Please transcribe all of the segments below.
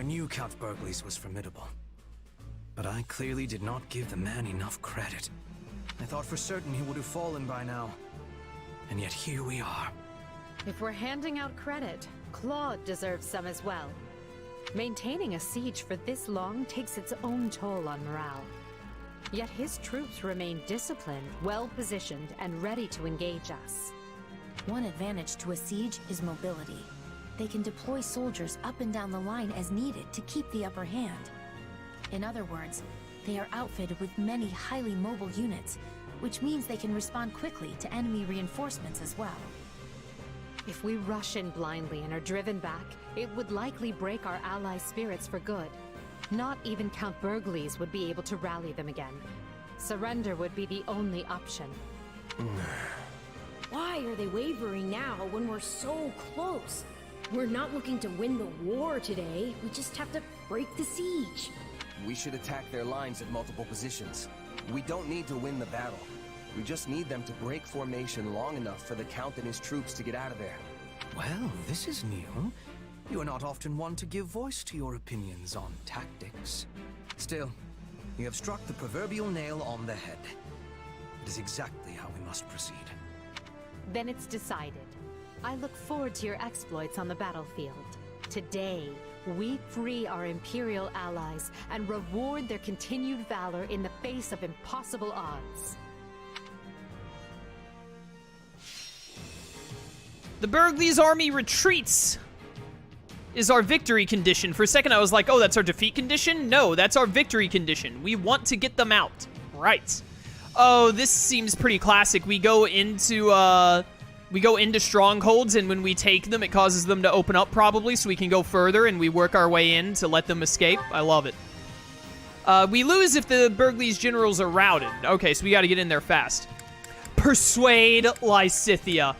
knew Count Bergliez was formidable. But I clearly did not give the man enough credit. I thought for certain he would have fallen by now. And yet here we are. If we're handing out credit, Claude deserves some as well. Maintaining a siege for this long takes its own toll on morale. Yet his troops remain disciplined, well-positioned, and ready to engage us. One advantage to a siege is mobility. They can deploy soldiers up and down the line as needed to keep the upper hand. In other words, they are outfitted with many highly mobile units, which means they can respond quickly to enemy reinforcements as well. If we rush in blindly and are driven back, it would likely break our allies' spirits for good. Not even Count Bergliez would be able to rally them again. Surrender would be the only option. Why are they wavering now when we're so close? We're not looking to win the war today. We just have to break the siege. We should attack their lines at multiple positions. We don't need to win the battle. We just need them to break formation long enough for the Count and his troops to get out of there. Well, this is new. You are not often one to give voice to your opinions on tactics. Still, you have struck the proverbial nail on the head. It is exactly how we must proceed. Then it's decided. I look forward to your exploits on the battlefield. Today, we free our Imperial allies and reward their continued valor in the face of impossible odds. The Bergliez army retreats is our victory condition. For a second, I was like, oh, that's our defeat condition? No, that's our victory condition. We want to get them out. Right. Oh, this seems pretty classic. We go into strongholds, and when we take them, it causes them to open up probably, so we can go further, and we work our way in to let them escape. I love it. We lose if the Bergliez generals are routed. Okay, so we gotta get in there fast. Persuade Lysithea.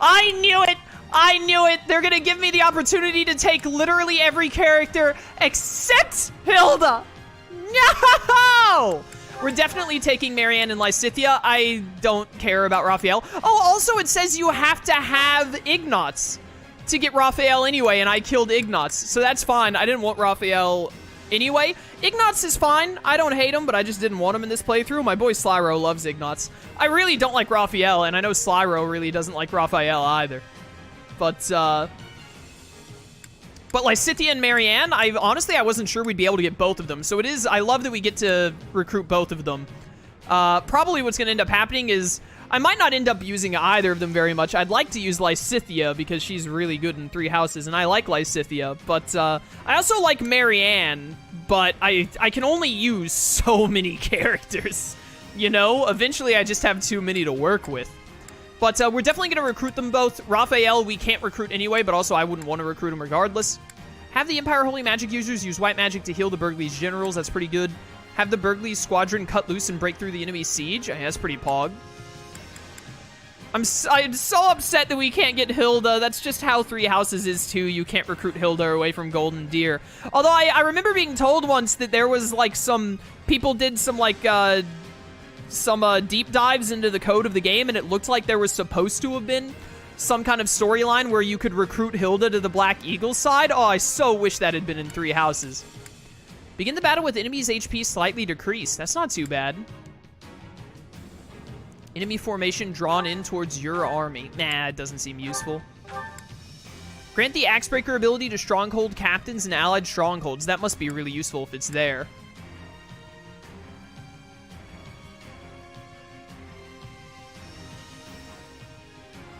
I knew it! I knew it! They're gonna give me the opportunity to take literally every character except Hilda! No! We're definitely taking Marianne and Lysithea. I don't care about Raphael. Oh, also it says you have to have Ignatz to get Raphael anyway, and I killed Ignatz, so that's fine. I didn't want Raphael anyway. Ignatz is fine. I don't hate him, but I just didn't want him in this playthrough. My boy Slyro loves Ignatz. I really don't like Raphael, and I know Slyro really doesn't like Raphael either. But Lysithea and Marianne, honestly, I wasn't sure we'd be able to get both of them. So it is, I love that we get to recruit both of them. Probably what's going to end up happening is I might not end up using either of them very much. I'd like to use Lysithea because she's really good in 3 houses, and I like Lysithea. But I also like Marianne, but I can only use so many characters. You know, eventually I just have too many to work with. But we're definitely going to recruit them both. Raphael, we can't recruit anyway, but also I wouldn't want to recruit him regardless. Have the Empire Holy Magic users use white magic to heal the Bergliez generals. That's pretty good. Have the Bergliez squadron cut loose and break through the enemy siege. That's pretty pog. I'm so upset that we can't get Hilda. That's just how 3 houses is too. You can't recruit Hilda away from Golden Deer. Although I remember being told once that there was like some people did some like deep dives into the code of the game, and it looked like there was supposed to have been some kind of storyline where you could recruit Hilda to the Black Eagle side. Oh, I so wish that had been in 3 houses. Begin the battle with enemies' HP slightly decreased. That's not too bad. Enemy formation drawn in towards your army. Nah, it doesn't seem useful. Grant the Axebreaker ability to stronghold captains and allied strongholds. That must be really useful if it's there.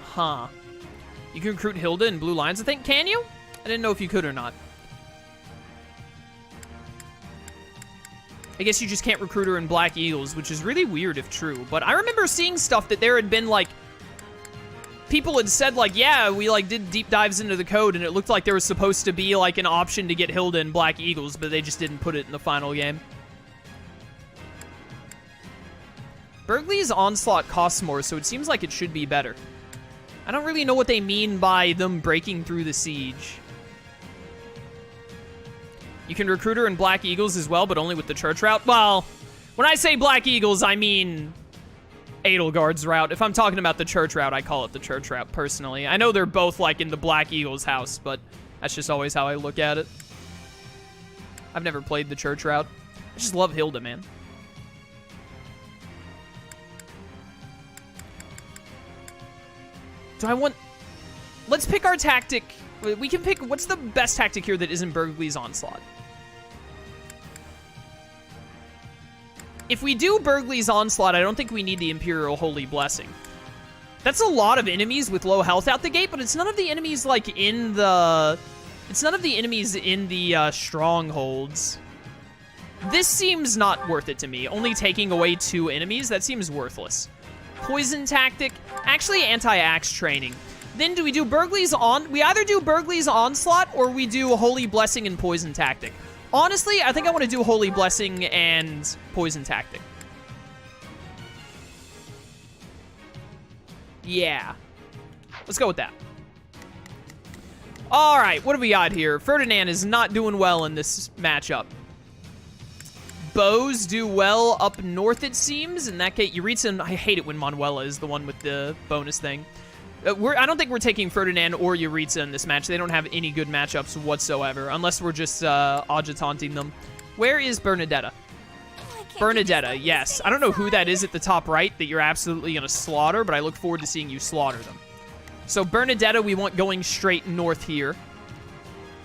Huh. You can recruit Hilda in blue lines, I think. Can you? I didn't know if you could or not. I guess you just can't recruit her in Black Eagles, which is really weird if true. But I remember seeing stuff that there had been, like... People had said, like, yeah, we, like, did deep dives into the code, and it looked like there was supposed to be, like, an option to get Hilda in Black Eagles, but they just didn't put it in the final game. Bergliez Onslaught costs more, so it seems like it should be better. I don't really know what they mean by them breaking through the siege. You can recruit her in Black Eagles as well, but only with the church route. Well, when I say Black Eagles, I mean Edelgard's route. If I'm talking about the church route, I call it the church route, personally. I know they're both, like, in the Black Eagles house, but that's just always how I look at it. I've never played the church route. I just love Hilda, man. Do I want... Let's pick our tactic. We can pick... What's the best tactic here that isn't Bergliez Onslaught? If we do Bergliez Onslaught, I don't think we need the Imperial Holy Blessing. That's a lot of enemies with low health out the gate, but it's none of the enemies, like, in the... It's none of the enemies in the strongholds. This seems not worth it to me. Only taking away 2 enemies, that seems worthless. Poison tactic, actually anti-axe training. Then do we do Bergliez on? We either do Bergliez Onslaught or we do Holy Blessing and Poison tactic. Honestly, I think I want to do Holy Blessing and Poison tactic. Yeah. Let's go with that. All right, what do we got here? Ferdinand is not doing well in this matchup. Bows do well up north, it seems. In that case, Yuritsa, I hate it when Manuela is the one with the bonus thing. I don't think we're taking Ferdinand or Yuritsa in this match. They don't have any good matchups whatsoever, unless we're just adjutanting them. Where is Bernadetta? Bernadetta, yes. I don't know who that is at the top right that you're absolutely going to slaughter, but I look forward to seeing you slaughter them. So Bernadetta, we want going straight north here.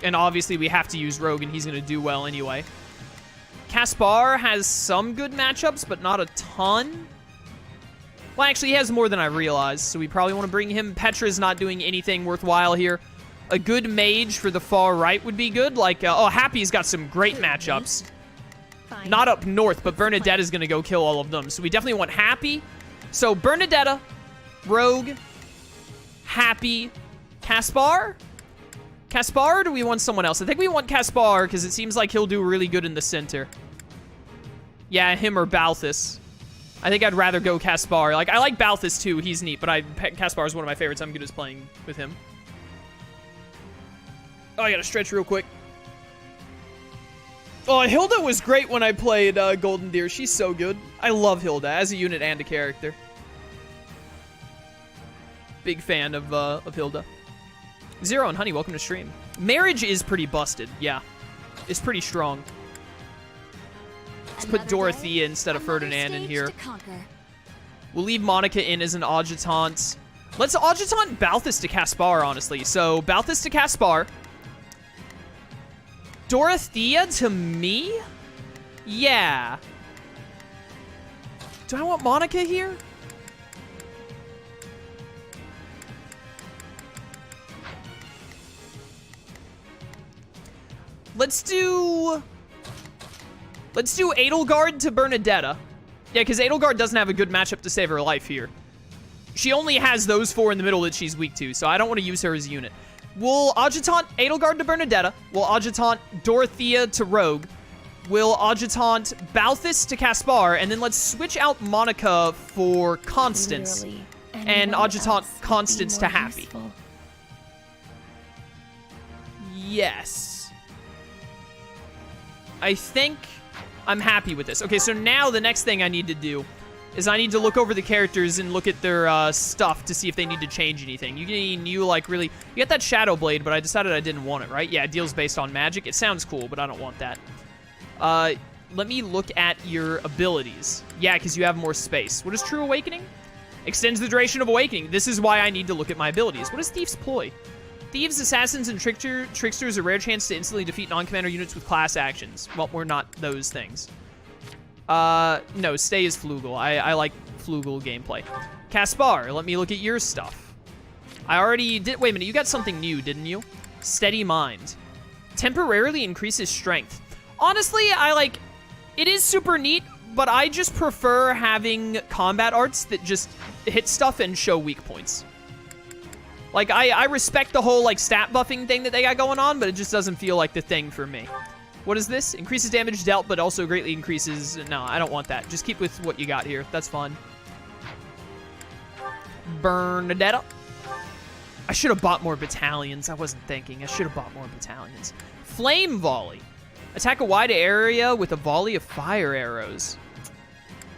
And obviously we have to use Rogue, and he's going to do well anyway. Caspar has some good matchups, but not a ton. Well, actually, he has more than I realized, so we probably want to bring him. Petra's not doing anything worthwhile here. A good mage for the far right would be good. Like, oh, Happy's got some great matchups. Not up north, but Bernadetta's going to go kill all of them. So we definitely want Happy. So Bernadetta, Rogue, Happy, Caspar? Caspar, or do we want someone else? I think we want Caspar, because it seems like he'll do really good in the center. Yeah, him or Balthus. I think I'd rather go Caspar. Like, I like Balthus too, he's neat, but Caspar is one of my favorites. I'm good at playing with him. Oh, I gotta stretch real quick. Oh, Hilda was great when I played Golden Deer. She's so good. I love Hilda as a unit and a character. Big fan of Hilda. Zero and Honey, welcome to stream. Marriage is pretty busted, yeah. It's pretty strong. Let's put Dorothea instead of Ferdinand in here. We'll leave Monica in as an adjutant. Let's adjutant Balthus to Caspar, honestly. So, Balthus to Caspar. Dorothea to me? Yeah. Do I want Monica here? Let's do Edelgard to Bernadetta. Yeah, because Edelgard doesn't have a good matchup to save her life here. She only has those 4 in the middle that she's weak to, so I don't want to use her as a unit. We'll adjutant Edelgard to Bernadetta. We'll adjutant Dorothea to Rogue. We'll adjutant Balthus to Caspar, and then let's switch out Monica for Constance. And adjutant Constance to Happy. Yes. I think I'm happy with this. Okay, so now the next thing I need to do is I need to look over the characters and look at their stuff to see if they need to change anything. You get any new, like, really... You get that Shadow Blade, but I decided I didn't want it, right? Yeah, it deals based on magic. It sounds cool, but I don't want that. Let me look at your abilities. Yeah, because you have more space. What is True Awakening? Extends the duration of Awakening. This is why I need to look at my abilities. What is Thief's Ploy? Thieves, Assassins, and Tricksters a rare chance to instantly defeat non-commander units with class actions. Well, we're not those things. No, stay as Flugel. I like Flugel gameplay. Caspar, let me look at your stuff. I already did... Wait a minute, you got something new, didn't you? Steady Mind. Temporarily increases strength. Honestly, it is super neat, but I just prefer having combat arts that just hit stuff and show weak points. Like, I respect the whole, like, stat buffing thing that they got going on, but it just doesn't feel like the thing for me. What is this? Increases damage dealt, but also greatly increases... No, I don't want that. Just keep with what you got here. That's fine. Bernadetta. I should have bought more battalions. I wasn't thinking. I should have bought more battalions. Flame Volley. Attack a wide area with a volley of fire arrows.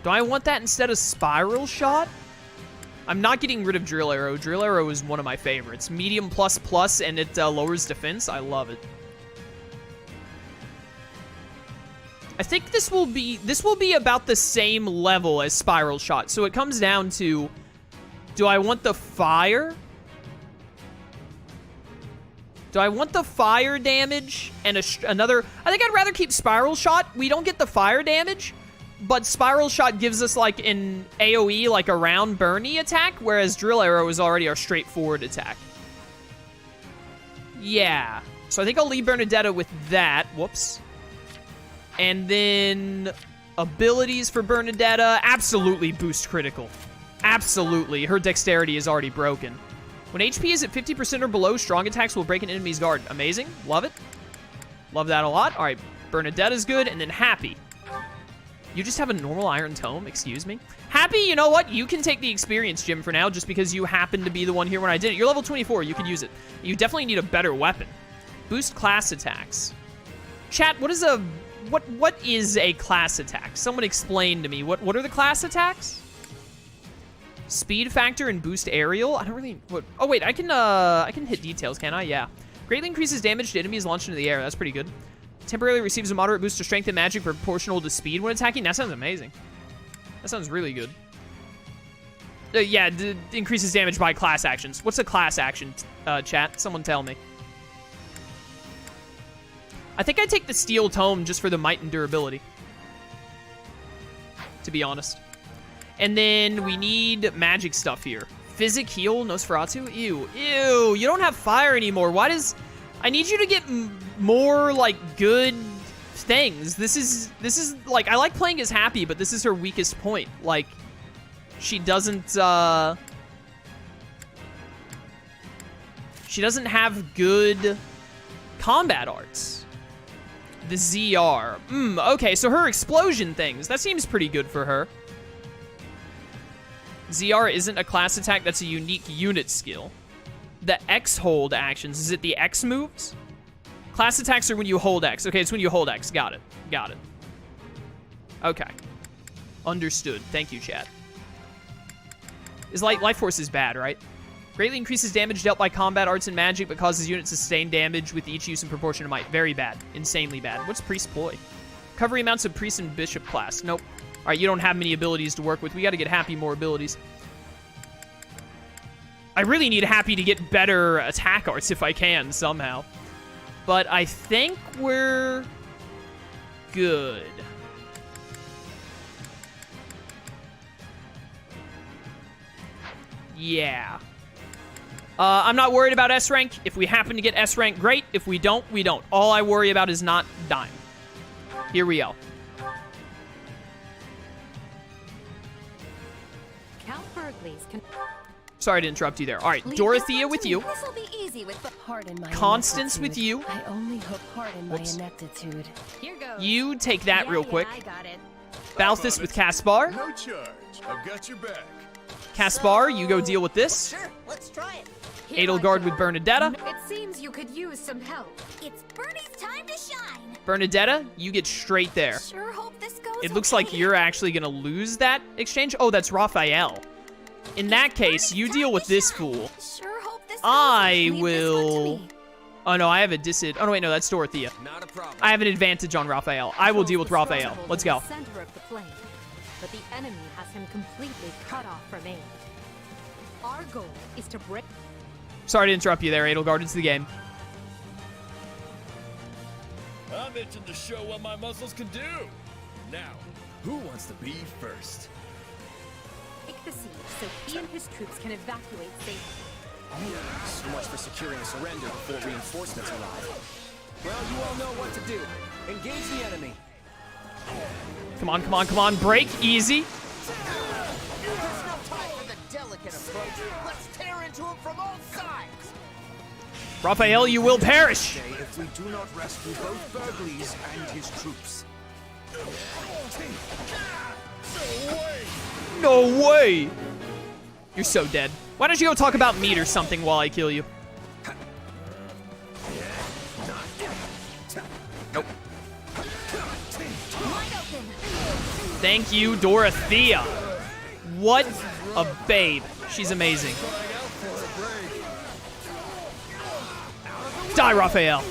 Do I want that instead of Spiral Shot? I'm not getting rid of Drill Arrow. Drill Arrow is one of my favorites. Medium ++, and it lowers defense. I love it. I think this will be about the same level as Spiral Shot. So it comes down to, do I want the fire? Do I want the fire damage and another? I think I'd rather keep Spiral Shot. We don't get the fire damage, but Spiral Shot gives us like an AoE, like a round burny attack, whereas Drill Arrow is already our straightforward attack. Yeah. So I think I'll leave Bernadetta with that. Whoops. And then abilities for Bernadetta, absolutely boost critical. Absolutely. Her dexterity is already broken. When HP is at 50% or below, strong attacks will break an enemy's guard. Amazing. Love it. Love that a lot. All right, Bernadetta's good. And then Happy. You just have a normal Iron Tome? Excuse me? Happy, you know what? You can take the experience gem for now just because you happen to be the one here when I did it. You're level 24. You could use it. You definitely need a better weapon. Boost class attacks. Chat, what is a class attack? Someone explain to me. What are the class attacks? Speed factor and boost aerial? I don't really... Oh, wait. I can hit details, can I? Yeah. Greatly increases damage to enemies launched into the air. That's pretty good. Temporarily receives a moderate boost to strength and magic proportional to speed when attacking. That sounds amazing. That sounds really good. Yeah, increases damage by class actions. What's a class action, chat? Someone tell me. I think I'd take the Steel Tome just for the might and durability, to be honest. And then we need magic stuff here. Physic heal, Nosferatu? Ew. Ew, you don't have fire anymore. Why does... I need you to get more, like, good things. This is, like, I like playing as Happy, but this is her weakest point. Like, she doesn't, she doesn't have good combat arts. The ZR. Okay, so her explosion things. That seems pretty good for her. ZR isn't a class attack, that's a unique unit skill. The X hold actions, is it the X moves? Class attacks are when you hold X. Okay, it's when you hold X. Got it. Got it. Okay. Understood. Thank you, chat. Life Force is bad, right? Greatly increases damage dealt by combat arts and magic, but causes units to sustain damage with each use in proportion to might. Very bad. Insanely bad. What's Priest Ploy? Recovery amounts of Priest and Bishop class. Nope. All right, you don't have many abilities to work with. We got to get Happy more abilities. I really need Happy to get better attack arts if I can, somehow. But I think we're good. Yeah. I'm not worried about S rank. If we happen to get S rank, great. If we don't, we don't. All I worry about is not dying. Here we go. Count Bergliez can... Sorry to interrupt you there. All right, Dorothea with you. This'll be easy with Constance with you. I only hope pardon my ineptitude. Here goes. You take that real quick. I got it. Balthus with Caspar. No charge. I've got your back. Caspar, you go deal with this. Sure, let's try it. Edelgard with Bernadetta. It seems you could use some help. It's Bernie's time to shine. Bernadetta, you get straight there. Sure hope this goes It looks like you're actually going to lose that exchange. Oh, that's Raphael. In that case, you deal with this fool. Sure hope this I goes. Leave will... this one to me. Oh, no, I have a disadvantage. Oh, no, wait, no, that's Dorothea. Not a problem. I have an advantage on Raphael. I will deal with Raphael. Let's go. Center of the flame, but the enemy has him completely cut off from aid. Our goal is to break... Sorry to interrupt you there, Edelgard. It's the game. I'm itching to show what my muscles can do. Now, who wants to be first? Take the siege so he and his troops can evacuate safely. So much for securing a surrender before reinforcements arrive. Well, you all know what to do. Engage the enemy. Come on, come on, come on. Break. Easy. There's no time for the delicate approach. Let's tear into him from all sides. Raphael, you will perish. If we do not rescue both Bergliez and his troops. No way. You're so dead. Why don't you go talk about meat or something while I kill you? Nope. Thank you, Dorothea. What a babe. She's amazing. Die, Raphael.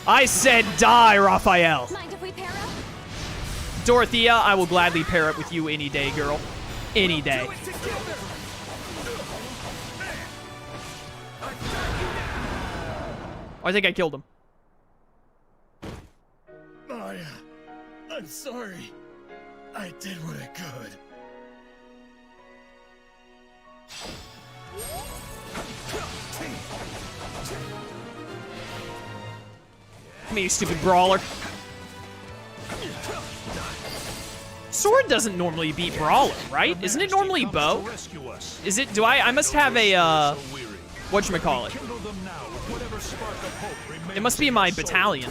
I said die, Raphael. Mind if we pair up? Dorothea, I will gladly pair up with you any day, girl. Any day. I think I killed him. Maya, I'm sorry. I did what I could. Come here, you stupid brawler. Sword doesn't normally beat brawler, right? Isn't it normally bow? Is it? Do I must have a, whatchamacallit? It must be my battalion.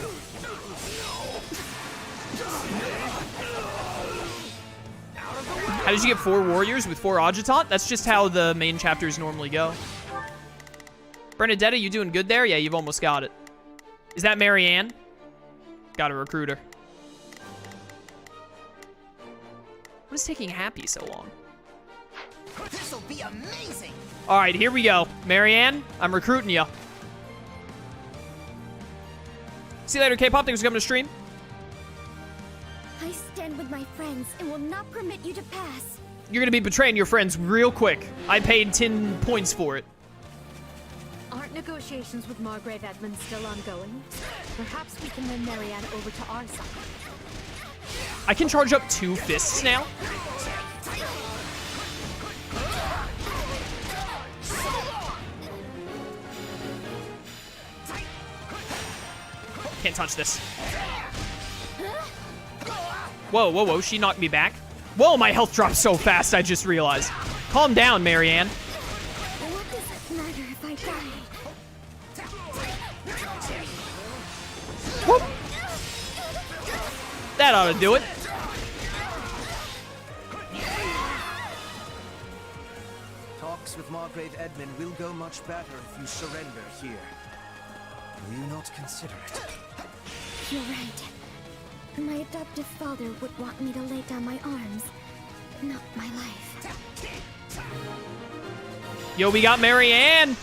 How did you get 4 warriors with 4 adjutant? That's just how the main chapters normally go. Bernadetta, you doing good there? Yeah, you've almost got it. Is that Marianne? Got a recruiter. What is taking Happy so long? This'll be amazing. All right, here we go. Marianne, I'm recruiting you. See you later, K-pop. Thanks for coming to stream. I stand with my friends and will not permit you to pass. You're gonna be betraying your friends real quick. I paid 10 points for it. Aren't negotiations with Margrave Edmund still ongoing? Perhaps we can win Marianne over to our side. I can charge up 2 fists now. Can't touch this. Whoa, whoa, whoa, she knocked me back. Whoa, my health dropped so fast, I just realized. Calm down, Marianne. What does it matter if I die? Whoop. That ought to do it. Talks with Margrave Edmund will go much better if you surrender here. Will you not consider it? You're right. My adoptive father would want me to lay down my arms, not my life. Yo, we got Marianne.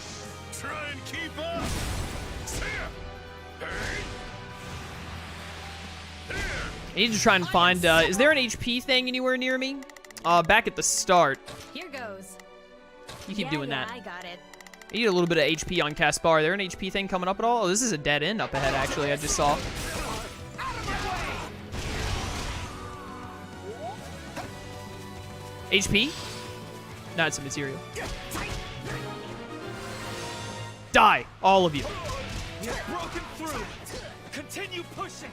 Try and keep up. I need to try and find, is there an HP thing anywhere near me? Back at the start. Here goes. You keep doing that. I got it. I need a little bit of HP on Caspar. Is there an HP thing coming up at all? Oh, this is a dead end up ahead, actually, I just saw. HP? No, it's a material. Die, all of you. You've broken through. Continue pushing.